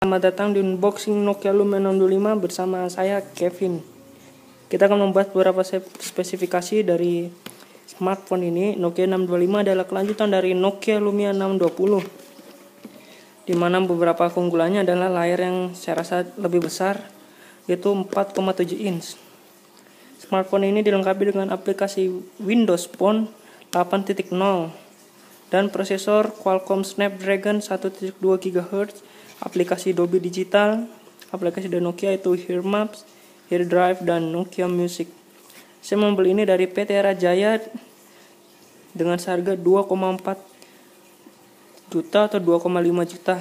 Selamat datang di unboxing Nokia Lumia 625 bersama saya Kevin. Kita akan membahas beberapa spesifikasi dari smartphone ini. Nokia 625 adalah kelanjutan dari Nokia Lumia 620, di mana beberapa keunggulannya adalah layar yang saya rasa lebih besar, yaitu 4,7 inch. Smartphone ini dilengkapi dengan aplikasi Windows Phone 8.0 dan prosesor Qualcomm Snapdragon 1.2 GHz, aplikasi Dolby Digital, aplikasi dari Nokia itu Here Maps, Here Drive, dan Nokia Music. Saya membeli ini dari PT Era Jaya dengan harga 2,4 juta atau 2,5 juta.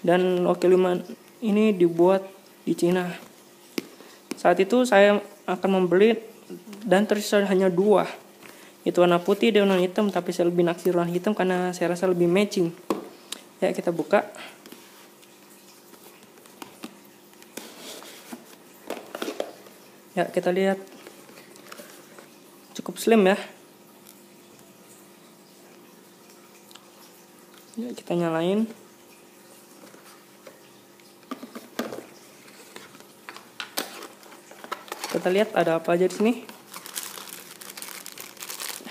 Dan Nokia Lumia ini dibuat di Cina. Saat itu saya akan membeli dan tersisa hanya dua. Itu warna putih dan warna hitam, tapi saya lebih naksir warna hitam karena saya rasa lebih matching. Ya, kita buka. Ya, kita lihat. Cukup slim ya. Ya, kita nyalain. Kita lihat ada apa aja di sini.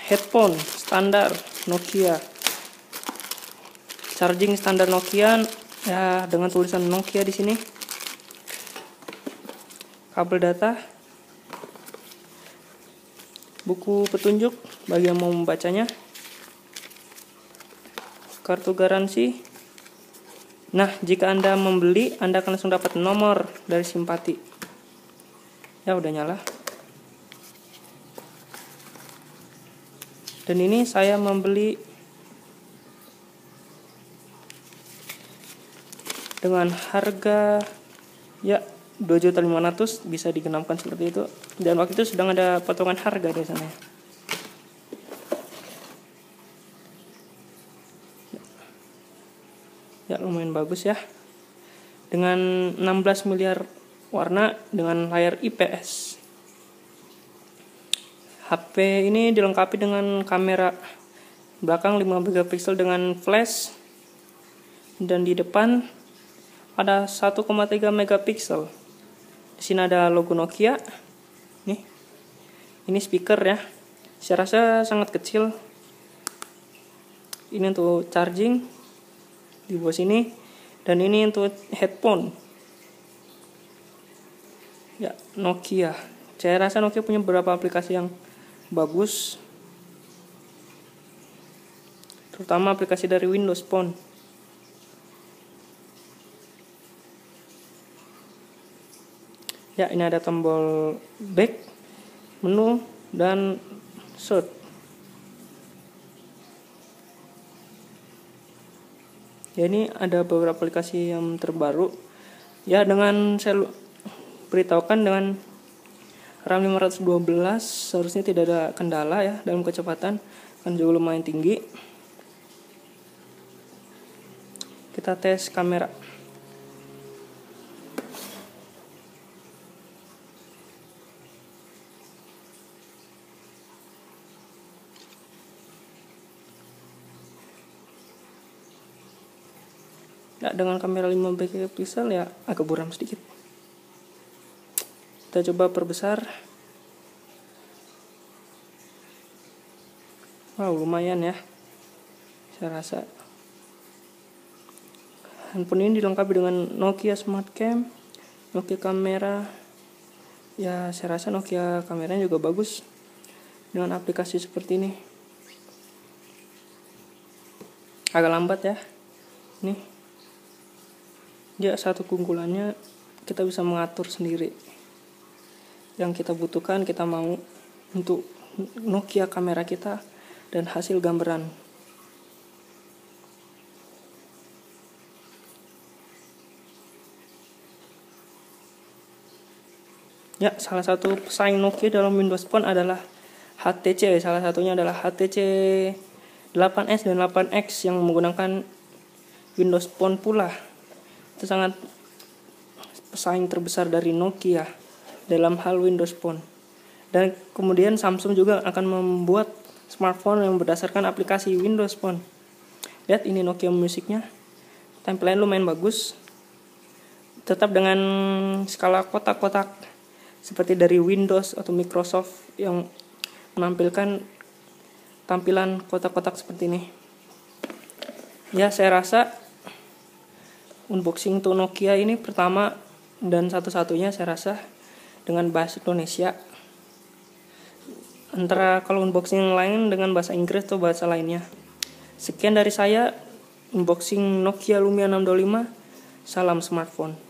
Headphone standar Nokia, charging standar Nokia ya dengan tulisan Nokia di sini. Kabel data, buku petunjuk bagi yang mau membacanya, kartu garansi. Nah, jika Anda membeli, Anda akan langsung dapat nomor dari Simpati. Ya, udah nyala. Dan ini saya membeli dengan harga ya 2.500.000, bisa digenapkan seperti itu. Dan waktu itu sedang ada potongan harga di sana. Ya, lumayan bagus ya. Dengan 16 miliar warna dengan layar IPS. HP ini dilengkapi dengan kamera belakang 5 megapiksel dengan flash, dan di depan ada 1,3 megapiksel. Di sini ada logo Nokia. Nih. Ini speaker ya. Saya rasa sangat kecil. Ini untuk charging di bawah sini, dan ini untuk headphone. Ya, Nokia. Saya rasa Nokia punya beberapa aplikasi yang bagus, terutama aplikasi dari Windows Phone. Ya, ini ada tombol back, menu, dan search. Ya, ini ada beberapa aplikasi yang terbaru. Ya, dengan saya beritahukan dengan RAM 512 seharusnya tidak ada kendala ya dalam kecepatan, kan juga lumayan tinggi. Kita tes kamera. Ya, dengan kamera 5 megapiksel ya agak buram sedikit. Kita coba perbesar. Wow, lumayan ya. Saya rasa handphone ini dilengkapi dengan Nokia Smart Cam, Nokia kamera. Ya, saya rasa Nokia kameranya juga bagus dengan aplikasi seperti ini. Agak lambat ya. Nih. Dia satu keunggulannya, kita bisa mengatur sendiri yang kita butuhkan, kita mau untuk Nokia kamera kita dan hasil gambaran. Ya, salah satu pesaing Nokia dalam Windows Phone adalah HTC. Salah satunya adalah HTC 8S dan 8X yang menggunakan Windows Phone pula. Itu sangat pesaing terbesar dari Nokia dalam hal Windows Phone. Dan kemudian Samsung juga akan membuat smartphone yang berdasarkan aplikasi Windows Phone. Lihat ini Nokia Musicnya, tampilannya lumayan bagus. tetap dengan skala kotak-kotak seperti dari Windows atau Microsoft yang menampilkan tampilan kotak-kotak seperti ini. Ya, saya rasa unboxing untuk Nokia ini pertama dan satu-satunya saya rasa dengan bahasa Indonesia. Antara kalau unboxing yang lain dengan bahasa Inggris atau bahasa lainnya. Sekian dari saya, unboxing Nokia Lumia 625. Salam smartphone.